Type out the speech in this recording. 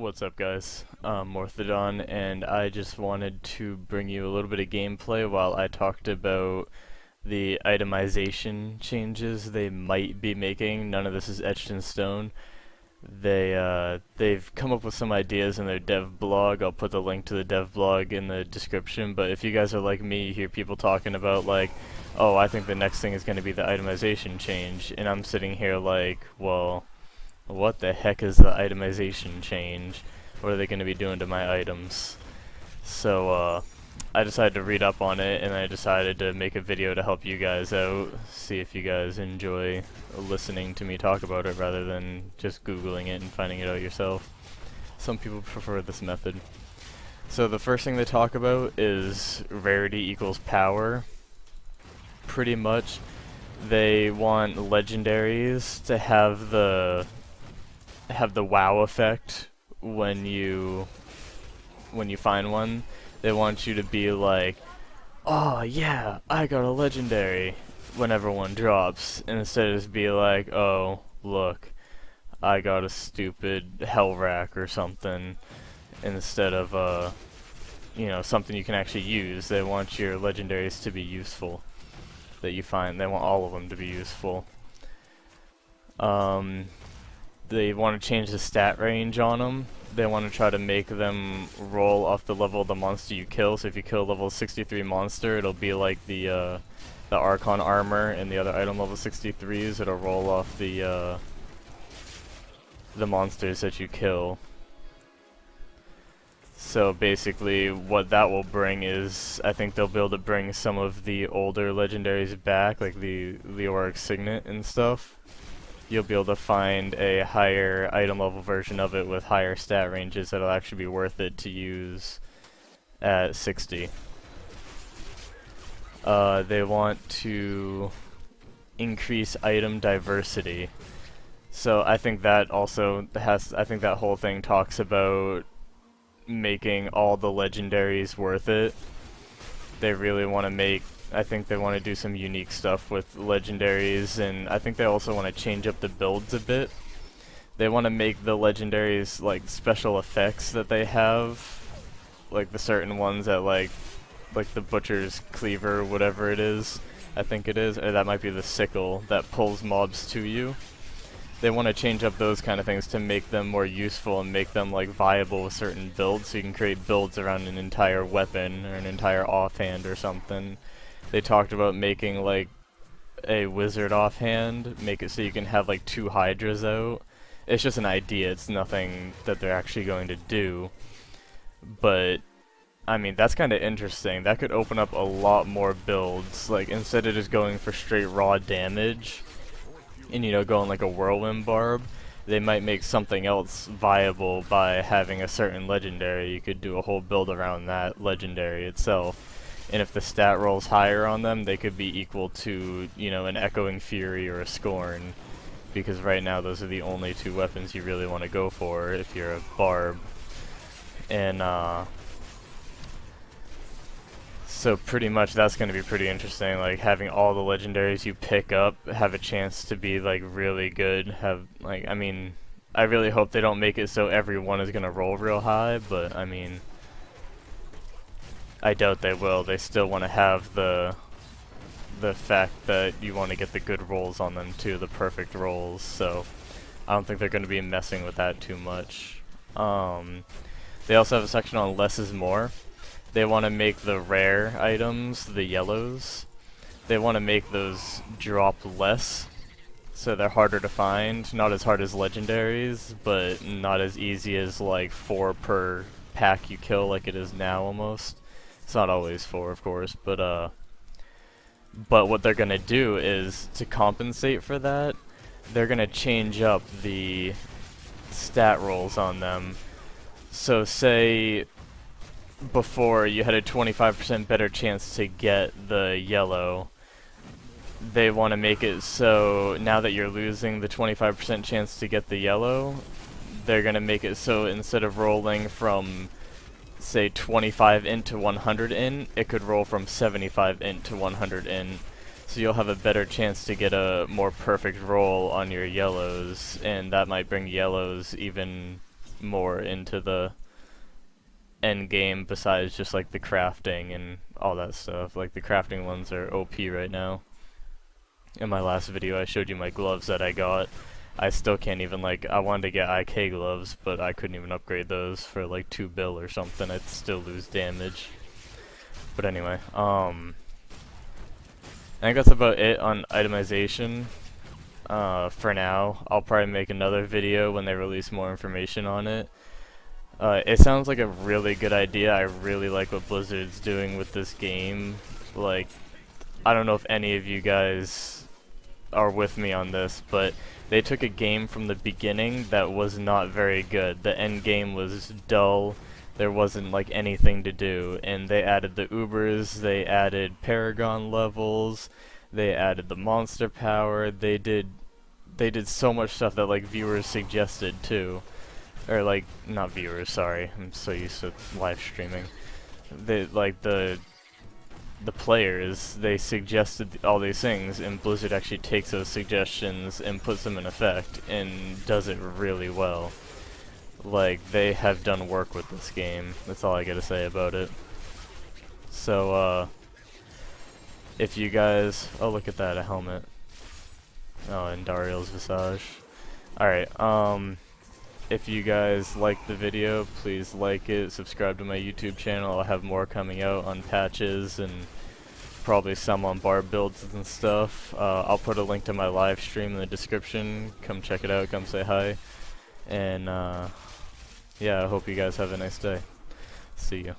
What's up, guys? I'm Orthodon, and I just wanted to bring you a little bit of gameplay while I talked about the itemization changes they might be making. None of this is etched in stone. They've come up with some ideas in their dev blog. I'll put the link to the dev blog in the description, but if you guys are like me, you hear people talking about like, oh, I think the next thing is going to be the itemization change, and I'm sitting here like, well, what the heck is the itemization change? What are they going to be doing to my items? So, I decided to read up on it, and I decided to make a video to help you guys out, see if you guys enjoy listening to me talk about it rather than just Googling it and finding it out yourself. Some people prefer this method. So the first thing they talk about is rarity equals power. Pretty much, they want legendaries to have the wow effect when you find one. They want you to be like, oh yeah, I got a legendary whenever one drops, and instead of just be like, oh look, I got a stupid hell rack or something, instead of something you can actually use. They want your legendaries to be useful that you find. They want all of them to be useful. They want to change the stat range on them. They want to try to make them roll off the level of the monster you kill. So if you kill a level 63 monster, it'll be like the Archon armor and the other item level 63s. It'll roll off the monsters that you kill. So basically, what that will bring is, I think they'll be able to bring some of the older legendaries back, like the Leoric Signet and stuff. You'll be able to find a higher item level version of it with higher stat ranges that'll actually be worth it to use at 60. They want to increase item diversity. So I think that also I think that whole thing talks about making all the legendaries worth it. They really want to make, I think they want to do some unique stuff with legendaries, and I think they also want to change up the builds a bit. They want to make the legendaries like special effects that they have, like the certain ones that like the Butcher's Cleaver, whatever it is, I think it is, or that might be the Sickle that pulls mobs to you. They want to change up those kind of things to make them more useful and make them like viable with certain builds, so you can create builds around an entire weapon or an entire offhand or something. They talked about making like a wizard offhand, make it so you can have like 2 hydras out. It's just an idea, it's nothing that they're actually going to do. But I mean, that's kind of interesting. That could open up a lot more builds. Like, instead of just going for straight raw damage and, you know, going like a whirlwind barb, they might make something else viable by having a certain legendary. You could do a whole build around that legendary itself. And if the stat rolls higher on them, they could be equal to, you know, an Echoing Fury or a Scorn. Because right now those are the only 2 weapons you really want to go for if you're a barb. And, so pretty much that's going to be pretty interesting, like having all the legendaries you pick up have a chance to be like really good. Have like, I mean, I really hope they don't make it so everyone is going to roll real high, but I mean, I doubt they will. They still want to have the fact that you want to get the good rolls on them too, the perfect rolls, so I don't think they're going to be messing with that too much. They also have a section on less is more. They want to make the rare items, the yellows, they want to make those drop less, so they're harder to find. Not as hard as legendaries, but not as easy as like 4 per pack you kill like it is now almost. It's not always 4, of course, but what they're gonna do is, to compensate for that, they're gonna change up the stat rolls on them. So say before you had a 25% better chance to get the yellow, they want to make it so now that you're losing the 25% chance to get the yellow, they're going to make it so instead of rolling from, say, 25 int to 100 int, it could roll from 75 int to 100 int. So you'll have a better chance to get a more perfect roll on your yellows, and that might bring yellows even more into the end game besides just like the crafting and all that stuff. Like the crafting ones are OP right now. In my last video I showed you my gloves that I got. I still can't even, like, I wanted to get IK gloves, but I couldn't even upgrade those for like 2 bill or something. I'd still lose damage. But anyway, I think that's about it on itemization. For now, I'll probably make another video when they release more information on it. It sounds like a really good idea. I really like what Blizzard's doing with this game. Like, I don't know if any of you guys are with me on this, but they took a game from the beginning that was not very good. The end game was dull. There wasn't like anything to do, and they added the Ubers, they added Paragon levels, they added the monster power. They did so much stuff that like viewers suggested too. Or like, not viewers, sorry, I'm so used to live streaming. They, like, the players, they suggested all these things, and Blizzard actually takes those suggestions and puts them in effect, and does it really well. Like, they have done work with this game. That's all I gotta say about it. So, if you guys... Oh, look at that, a helmet. Oh, and Dariel's visage. Alright, if you guys liked the video, please like it, subscribe to my YouTube channel. I'll have more coming out on patches and probably some on bar builds and stuff. I'll put a link to my live stream in the description. Come check it out, come say hi. And yeah, I hope you guys have a nice day. See you.